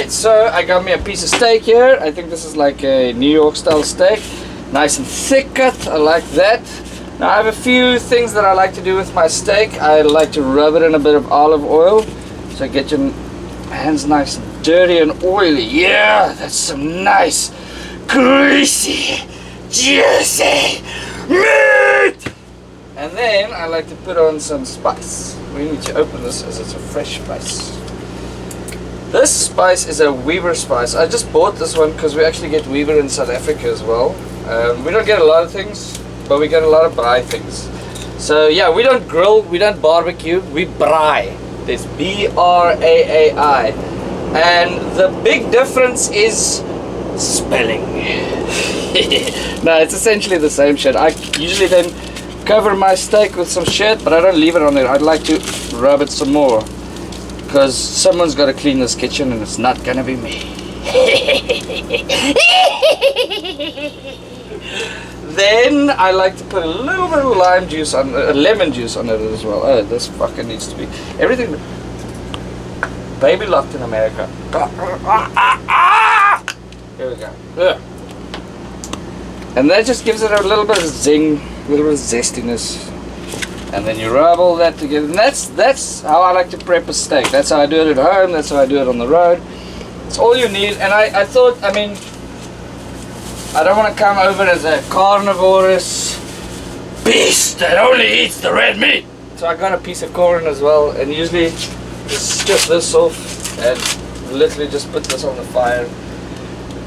Alright, so I got me a piece of steak here. I think this is like a New York style steak. Nice and thick cut, I like that. Now I have a few things that I like to do with my steak. I like to rub it in a bit of olive oil. So get your hands nice and dirty and oily. Yeah, that's some nice, greasy, juicy meat! And then I like to put on some spice. We need to open this as it's a fresh spice. This spice is a Weaver spice. I just bought this one because we actually get Weaver in South Africa as well. We don't get a lot of things, but we get a lot of braai things. So yeah, we don't grill, we don't barbecue, we braai. There's B-R-A-A-I. And the big difference is spelling. No, it's essentially the same shit. I usually then cover my steak with some shit, but I don't leave it on there. I'd like to rub it some more, because someone's got to clean this kitchen and it's not gonna be me. Then I like to put a little bit of lime juice on, lemon juice on it as well. Oh, this fucking needs to be everything. Baby locked in America. Here we go. Ugh. And that just gives it a little bit of zing, a little bit of zestiness. And then you rub all that together. And that's how I like to prep a steak. That's how I do it at home. That's how I do it on the road. It's all you need. And I thought, I mean, I don't want to come over as a carnivorous beast that only eats the red meat. So I got a piece of corn as well. And usually just strip this off and literally just put this on the fire.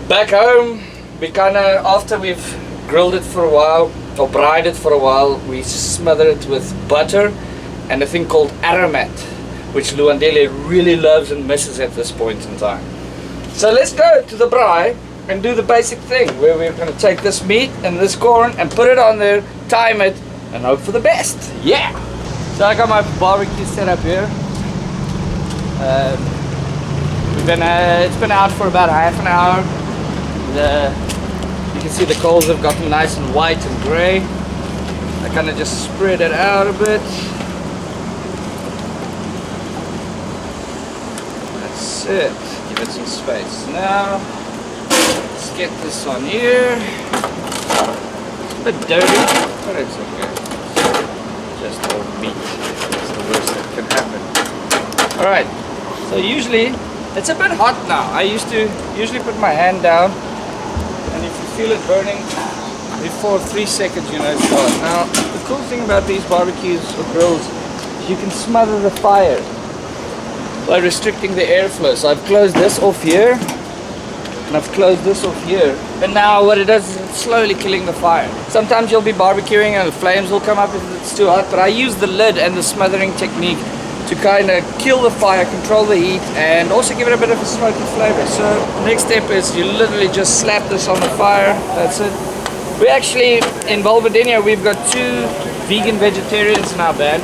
Back home, we kind of, after we've grilled it for a while, or braaied it for a while, we smother it with butter and a thing called aromat, which Luandele really loves and misses at this point in time. So let's go to the braai and do the basic thing, where we're going to take this meat and this corn and put it on there, time it, and hope for the best. Yeah! So I got my barbecue set up here. It's been out for about half an hour. You can see the coals have gotten nice and white and grey. I kind of just spread it out a bit. That's it. Give it some space. Now, let's get this on here. It's a bit dirty, but it's okay. Just old meat. That's the worst that can happen. Alright, so usually, it's a bit hot now. I used to usually put my hand down, and if you feel it burning before 3 seconds, you know it's hot. Now, the cool thing about these barbecues or grills is you can smother the fire by restricting the airflow. So I've closed this off here, and I've closed this off here. And now what it does is it's slowly killing the fire. Sometimes you'll be barbecuing and the flames will come up if it's too hot, but I use the lid and the smothering technique to kind of kill the fire, control the heat, and also give it a bit of a smoky flavor. So next step is you literally just slap this on the fire. That's it. We actually, in Vulvodynia, we've got 2 vegan vegetarians in our band.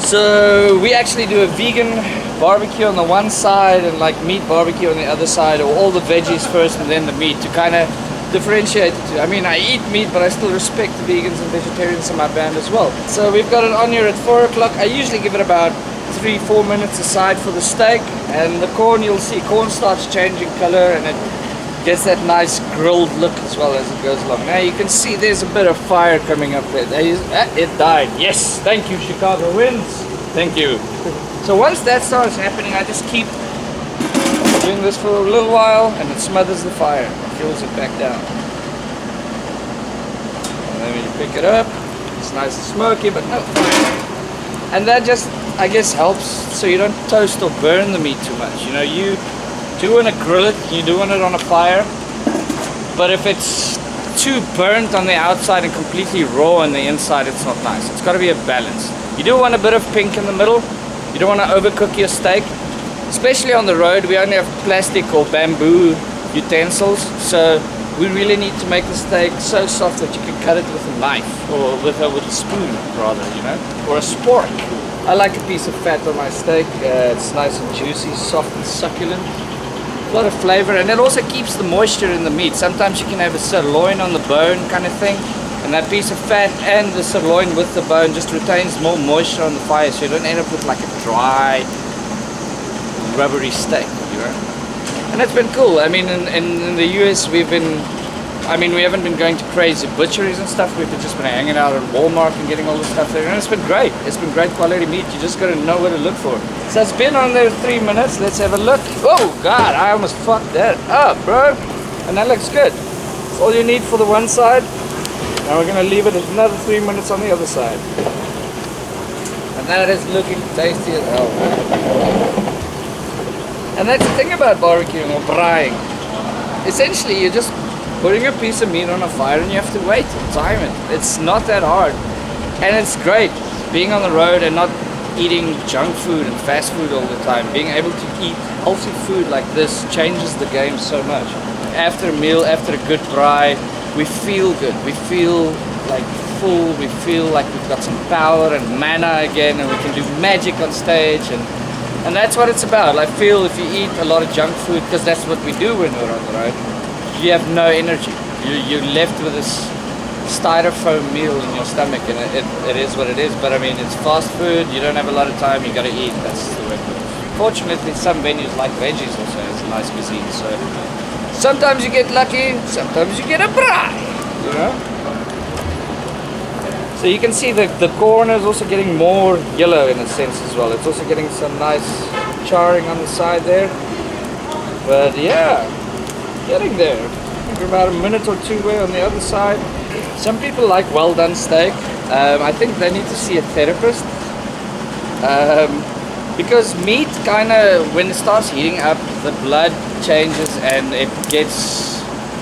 So we actually do a vegan barbecue on the one side and like meat barbecue on the other side, or all the veggies first and then the meat, to kind of differentiate the two. I mean, I eat meat, but I still respect the vegans and vegetarians in my band as well. So we've got it on here at 4 o'clock. I usually give it about 3-4 minutes aside for the steak, and the corn, you'll see corn starts changing color and it gets that nice grilled look as well as it goes along. Now you can see there's a bit of fire coming up there. It died. Yes, thank you, Chicago wins. Thank you. So once that starts happening, I just keep doing this for a little while, and it smothers the fire, kills it back down. And then when you pick it up, it's nice and smoky, but no fire. And that just, I guess, helps so you don't toast or burn the meat too much. You know, you do want to grill it, you do want it on a fire, but if it's too burnt on the outside and completely raw on the inside, it's not nice. It's got to be a balance. You do want a bit of pink in the middle. You don't want to overcook your steak. Especially on the road, we only have plastic or bamboo utensils, so we really need to make the steak so soft that you can cut it with a knife, or with a spoon rather, you know, or a spork. I like a piece of fat on my steak. It's nice and juicy, soft and succulent. A lot of flavor, and it also keeps the moisture in the meat. Sometimes you can have a sirloin on the bone kind of thing, and that piece of fat and the sirloin with the bone just retains more moisture on the fire, so you don't end up with like a dry, rubbery steak, you know. And it's been cool. I mean, in the US, we haven't been going to crazy butcheries and stuff. We've just been hanging out at Walmart and getting all the stuff there. And it's been great. It's been great quality meat. You just got to know where to look for it. So it's been on there 3 minutes. Let's have a look. Oh, God, I almost fucked that up, bro. And that looks good. That's all you need for the one side. Now we're going to leave it another 3 minutes on the other side. And that is looking tasty as hell. And that's the thing about barbecuing or braaiing. Essentially, you're just putting a piece of meat on a fire and you have to wait and time it. It's not that hard. And it's great being on the road and not eating junk food and fast food all the time. Being able to eat healthy food like this changes the game so much. After a meal, after a good braai, we feel good. We feel like full. We feel like we've got some power and mana again, and we can do magic on stage. And that's what it's about. I feel if you eat a lot of junk food, because that's what we do when we're on the road, you have no energy. You're left with this styrofoam meal in your stomach, and it is what it is. But I mean, it's fast food. You don't have a lot of time. You got to eat. That's the way it goes. Fortunately, some venues like Reggies also has a nice cuisine. So sometimes you get lucky. Sometimes you get a braai. You know. So you can see the corn is also getting more yellow in a sense as well. It's also getting some nice charring on the side there. But yeah, getting there. I think we're about a minute or two away on the other side. Some people like well done steak. I think they need to see a therapist. Because meat kind of, when it starts heating up, the blood changes and it gets...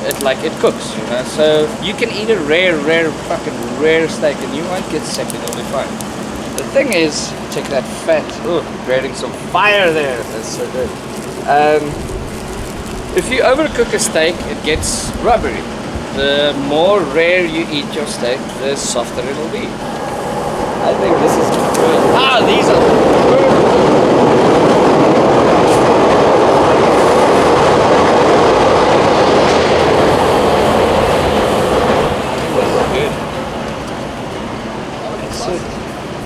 it cooks, you know. So you can eat a fucking rare steak and you won't get sick, it'll be fine. The thing is, check that fat. Oh, creating some fire there. That's so good. If you overcook a steak, it gets rubbery. The more rare you eat your steak, the softer it'll be. I think this is good. Ah, these are good.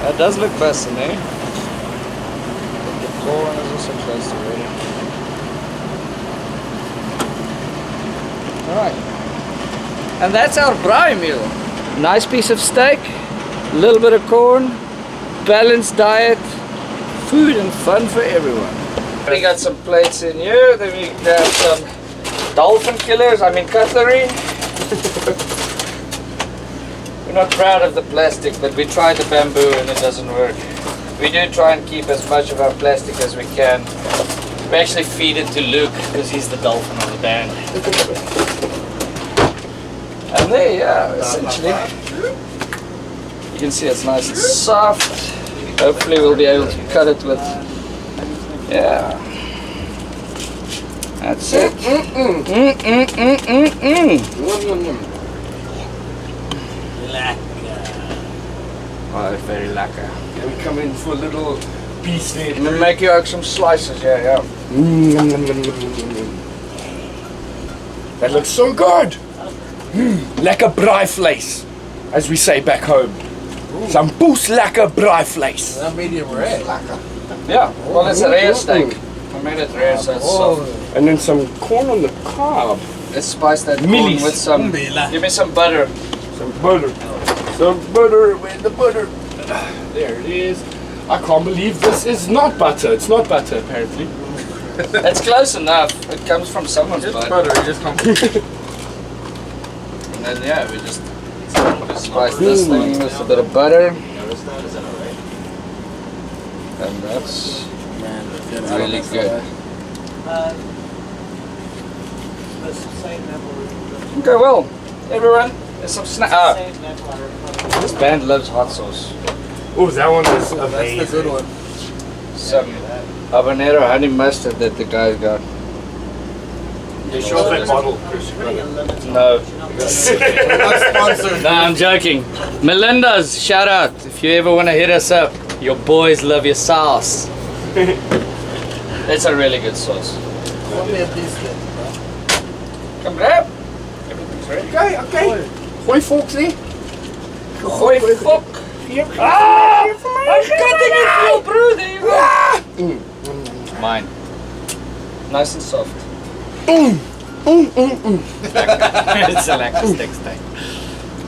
It does look bussin', eh? The corn is also close to ready. Alright. And that's our braai meal. Nice piece of steak, a little bit of corn, balanced diet, food and fun for everyone. We got some plates in here, then we got some dolphin killers, cutlery. We're not proud of the plastic, but we tried the bamboo and it doesn't work. We do try and keep as much of our plastic as we can. We actually feed it to Luke because he's the dolphin of the band. And there, yeah, essentially, you can see it's nice and soft. Hopefully we'll be able to cut it with, yeah. That's it. Oh, very lekker. And we come in for a little piece there. I'm gonna make you out some slices, yeah. That looks so good. Lekker braai vlees, as we say back home. Some poes lekker braai vlees. That medium rare. Yeah, well it's a rare steak. I made it rare so it's soft. And then some corn on the cob. Let's spice that corn Millies. with some, give me some butter. Some butter. Some butter. Where's the butter? There it is. I can't believe this is not butter. It's not butter, apparently. It's close enough. It comes from someone's Just butter. butter, you just come. And then yeah, we just spice this thing with a bit of butter. And that's really good. Okay, well, everyone, there's some snack. This band loves hot sauce. Oh, that one is That's amazing. the good one. Some habanero honey mustard that the guys got. You show off that bottle, Chris. No. Not sponsored. No, I'm joking. Melinda's, shout out. If you ever want to hit us up, your boys love your sauce. It's a really good sauce. Let me a piece then, bro. Come grab. Everything's ready. Okay. Gooi forks there. Gooi fuck. Here. Ah! I'm cutting it, your bro. There you go. Mine. Nice and soft. It's a lekker steak.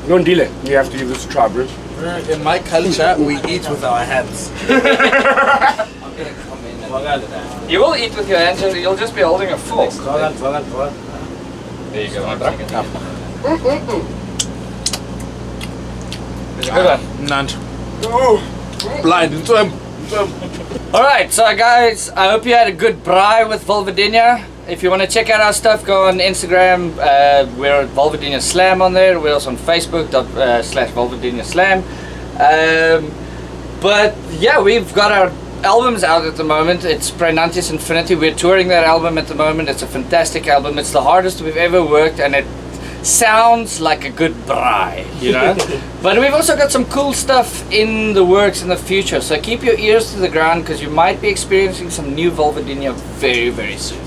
Don't deal it. You have to give this a try, bro. In my culture, we eat with our hands. I'm gonna come in and you will eat with your hands, you'll just be holding a fork. There you go, my bro. Is it good one? None. Blind. Alright, so guys, I hope you had a good braai with Vulvodynia. If you want to check out our stuff, go on Instagram. We're at Vulvodynia Slam on there. We're also on Facebook /Vulvodynia Slam. But yeah, we've got our albums out at the moment. It's Braii Infinity. We're touring that album at the moment. It's a fantastic album. It's the hardest we've ever worked, and it sounds like a good braai, you know. But we've also got some cool stuff in the works in the future, so keep your ears to the ground because you might be experiencing some new Vulvodynia very, very soon.